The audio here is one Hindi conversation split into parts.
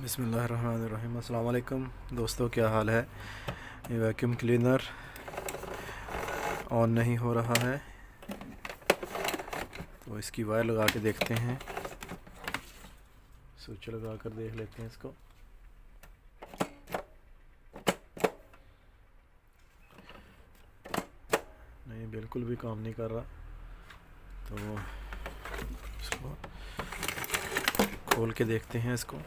बिस्मिल्लाहिर्रहमानिर्रहीम। अस्सलाम वालेकुम दोस्तों, क्या हाल है। ये वैक्यूम क्लीनर ऑन नहीं हो रहा है, तो इसकी वायर लगा के देखते हैं। स्विच लगा कर देख लेते हैं इसको। नहीं, बिल्कुल भी काम नहीं कर रहा, तो इसको खोल के देखते हैं इसको।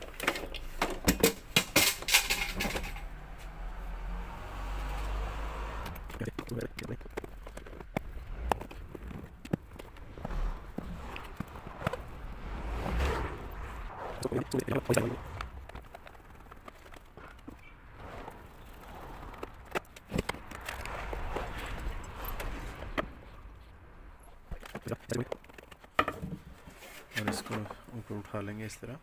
और इसको ऊपर उठा लेंगे इस तरह।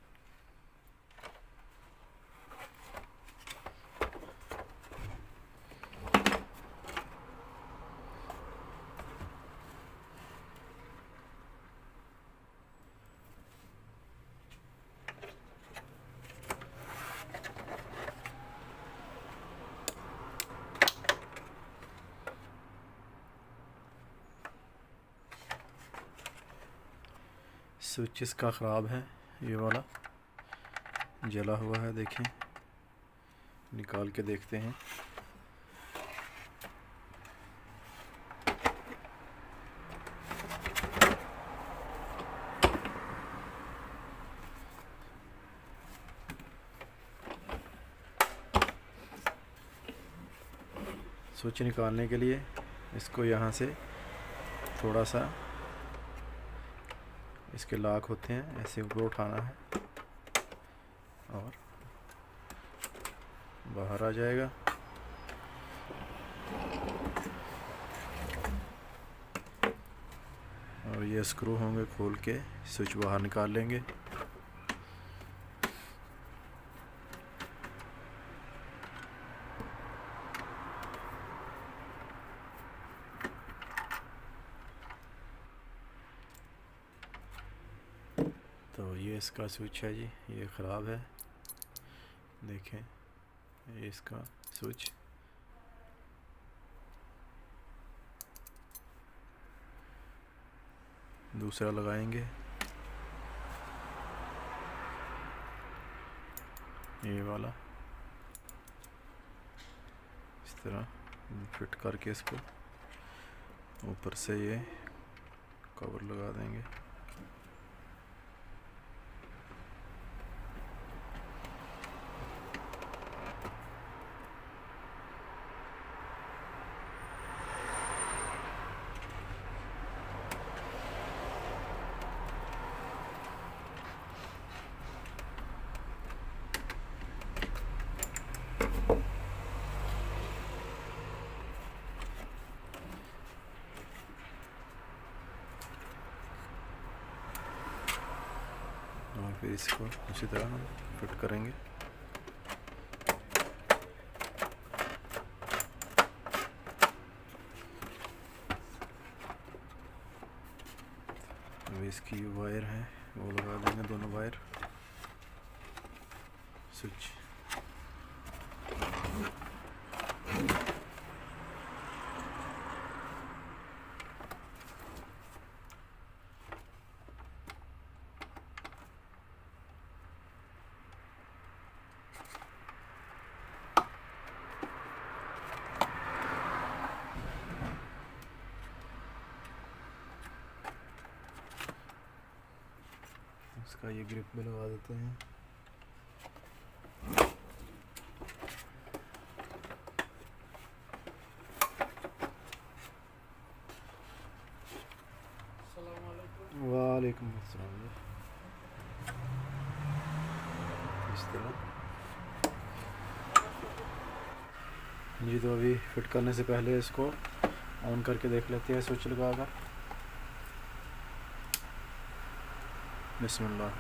स्विच इसका ख़राब है, ये वाला जला हुआ है। देखें, निकाल के देखते हैं। स्विच निकालने के लिए इसको यहाँ से थोड़ा सा, इसके लॉक होते हैं, ऐसे ऊपर उठाना है और बाहर आ जाएगा। और ये स्क्रू होंगे, खोल के स्विच बाहर निकाल लेंगे। तो ये इसका स्विच है जी, ये ख़राब है। देखें, ये इसका स्विच। दूसरा लगाएंगे, ये वाला इस तरह फिट करके इसको ऊपर से ये कवर लगा देंगे। और फिर इसको उसी तरह हम फिट करेंगे। अब इसकी वायर है वो लगा देंगे, दोनों वायर। स्विच इसका ये ग्रिप में लगा देते हैं। वालेकुम अस्सलाम। इस तरह जी। तो अभी फिट करने से पहले इसको ऑन करके देख लेते हैं स्विच लगा कर। बिस्मिल्लाह।